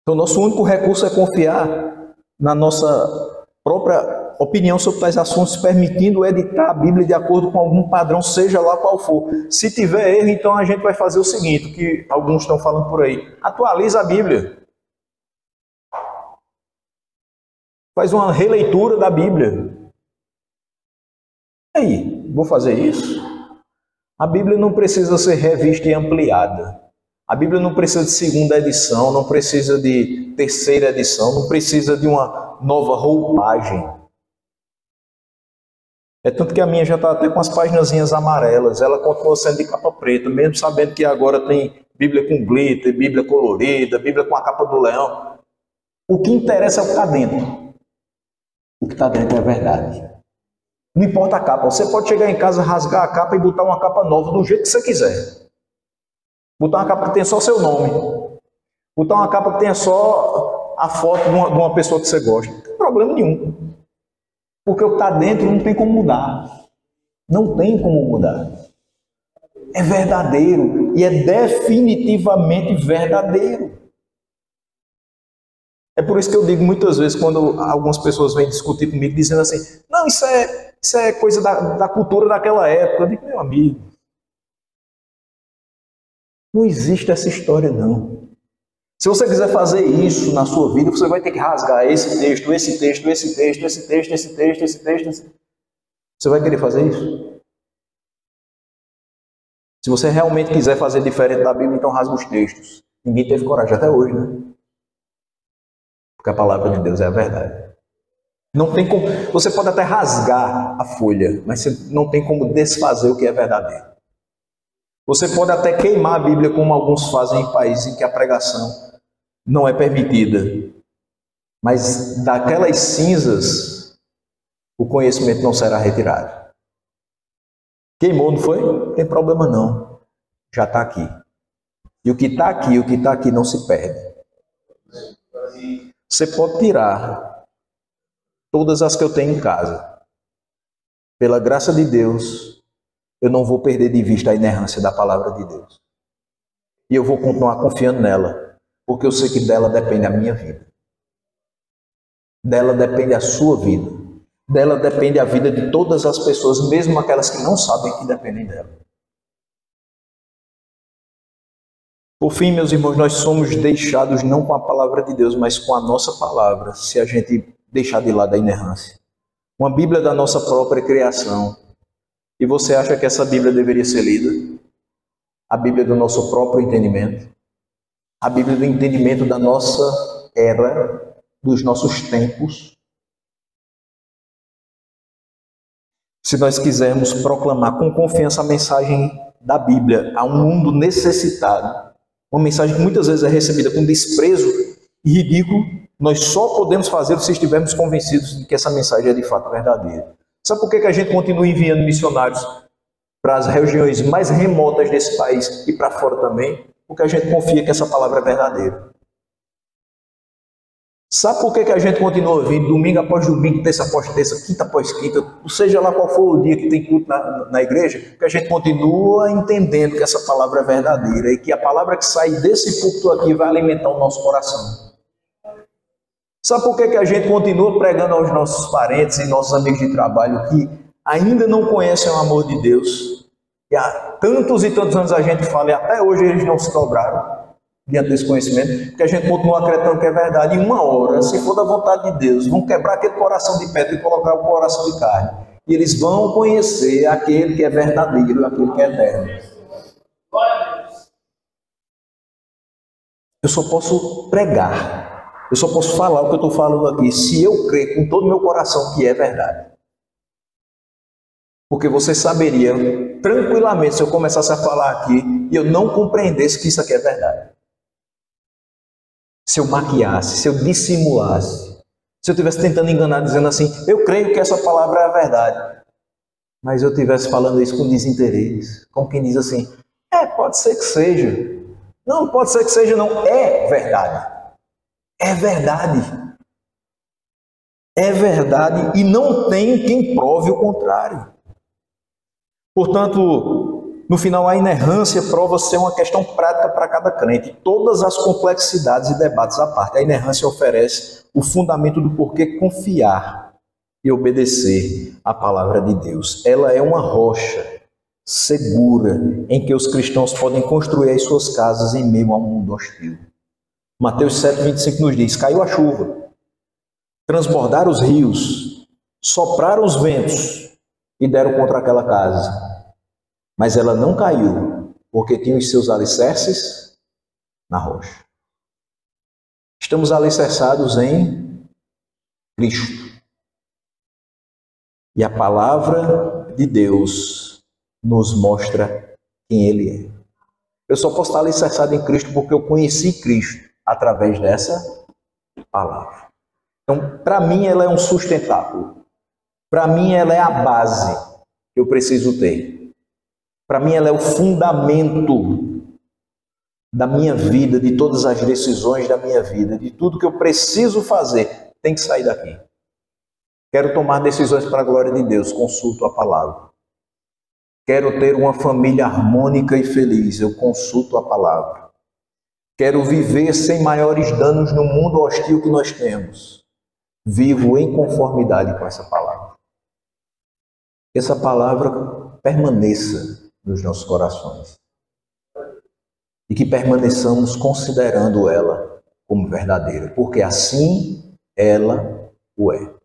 Então, nosso único recurso é confiar na nossa própria opinião sobre tais assuntos, permitindo editar a Bíblia de acordo com algum padrão, seja lá qual for. Se tiver erro, então a gente vai fazer o seguinte, o que alguns estão falando por aí. Atualiza a Bíblia. Faz uma releitura da Bíblia. E aí, vou fazer isso? A Bíblia não precisa ser revista e ampliada. A Bíblia não precisa de segunda edição, não precisa de terceira edição, não precisa de uma nova roupagem. É tanto que a minha já está até com as paginazinhas amarelas, ela continua sendo de capa preta, mesmo sabendo que agora tem Bíblia com glitter, Bíblia colorida, Bíblia com a capa do leão. O que interessa é o que está dentro. O que está dentro é a verdade. Não importa a capa, você pode chegar em casa, rasgar a capa e botar uma capa nova do jeito que você quiser. Botar uma capa que tenha só seu nome. Botar uma capa que tenha só a foto de uma pessoa que você gosta. Não tem problema nenhum. Porque o que está dentro não tem como mudar. Não tem como mudar. É verdadeiro e é definitivamente verdadeiro. É por isso que eu digo muitas vezes, quando algumas pessoas vêm discutir comigo, dizendo assim, não, isso é coisa da cultura daquela época. Eu digo, meu amigo, não existe essa história, não. Se você quiser fazer isso na sua vida, você vai ter que rasgar esse texto, esse texto, esse texto, esse texto, esse texto, esse texto. Você vai querer fazer isso? Se você realmente quiser fazer diferente da Bíblia, então rasga os textos. Ninguém teve coragem até hoje, né? Porque a palavra de Deus é a verdade. Não tem como. Você pode até rasgar a folha, mas você não tem como desfazer o que é verdadeiro. Você pode até queimar a Bíblia, como alguns fazem em países em que a pregação não é permitida. Mas daquelas cinzas o conhecimento não será retirado. Queimou, não foi? Não tem problema não. Já está aqui. E o que está aqui não se perde. Você pode tirar todas as que eu tenho em casa. Pela graça de Deus, eu não vou perder de vista a inerrância da palavra de Deus. E eu vou continuar confiando nela, porque eu sei que dela depende a minha vida. Dela depende a sua vida. Dela depende a vida de todas as pessoas, mesmo aquelas que não sabem que dependem dela. Por fim, meus irmãos, nós somos deixados não com a palavra de Deus, mas com a nossa palavra, se a gente deixar de lado a inerrância. Uma Bíblia da nossa própria criação. E você acha que essa Bíblia deveria ser lida? A Bíblia do nosso próprio entendimento? A Bíblia do entendimento da nossa era, dos nossos tempos? Se nós quisermos proclamar com confiança a mensagem da Bíblia a um mundo necessitado, uma mensagem que muitas vezes é recebida com desprezo e ridículo, nós só podemos fazê-lo se estivermos convencidos de que essa mensagem é de fato verdadeira. Sabe por que a gente continua enviando missionários para as regiões mais remotas desse país e para fora também? Porque a gente confia que essa palavra é verdadeira. Sabe por que a gente continua vindo domingo após domingo, terça após terça, quinta após quinta, seja lá qual for o dia que tem culto na igreja? Porque a gente continua entendendo que essa palavra é verdadeira e que a palavra que sai desse púlpito aqui vai alimentar o nosso coração. Sabe por que a gente continua pregando aos nossos parentes e nossos amigos de trabalho que ainda não conhecem o amor de Deus? E há tantos e tantos anos a gente fala e até hoje eles não se dobraram diante desse conhecimento, porque a gente continua acreditando que é verdade. Em uma hora, se for da vontade de Deus, vão quebrar aquele coração de pedra e colocar o coração de carne. E eles vão conhecer aquele que é verdadeiro, aquele que é eterno. Eu só posso pregar, eu só posso falar o que eu estou falando aqui, se eu crer com todo o meu coração que é verdade. Porque você saberia tranquilamente se eu começasse a falar aqui e eu não compreendesse que isso aqui é verdade. Se eu maquiasse, se eu dissimulasse, se eu estivesse tentando enganar, dizendo assim, eu creio que essa palavra é a verdade, mas eu estivesse falando isso com desinteresse, como quem diz assim, pode ser que seja. Não pode ser que seja, não, é verdade. É verdade. É verdade e não tem quem prove o contrário. Portanto, no final, a inerrância prova ser uma questão prática para cada crente. Todas as complexidades e debates à parte, a inerrância oferece o fundamento do porquê confiar e obedecer à palavra de Deus. Ela é uma rocha segura em que os cristãos podem construir as suas casas em meio a um mundo hostil. Mateus 7,25 nos diz, caiu a chuva, transbordaram os rios, sopraram os ventos e deram contra aquela casa. Mas ela não caiu, porque tinha os seus alicerces na rocha. Estamos alicerçados em Cristo. E a palavra de Deus nos mostra quem Ele é. Eu só posso estar alicerçado em Cristo porque eu conheci Cristo através dessa palavra. Então, para mim, ela é um sustentáculo. Para mim, ela é a base que eu preciso ter. Para mim, ela é o fundamento da minha vida, de todas as decisões da minha vida, de tudo que eu preciso fazer, tem que sair daqui. Quero tomar decisões para a glória de Deus, consulto a palavra. Quero ter uma família harmônica e feliz, eu consulto a palavra. Quero viver sem maiores danos no mundo hostil que nós temos. Vivo em conformidade com essa palavra. Que essa palavra permaneça nos nossos corações. E que permaneçamos considerando ela como verdadeira, porque assim ela o é.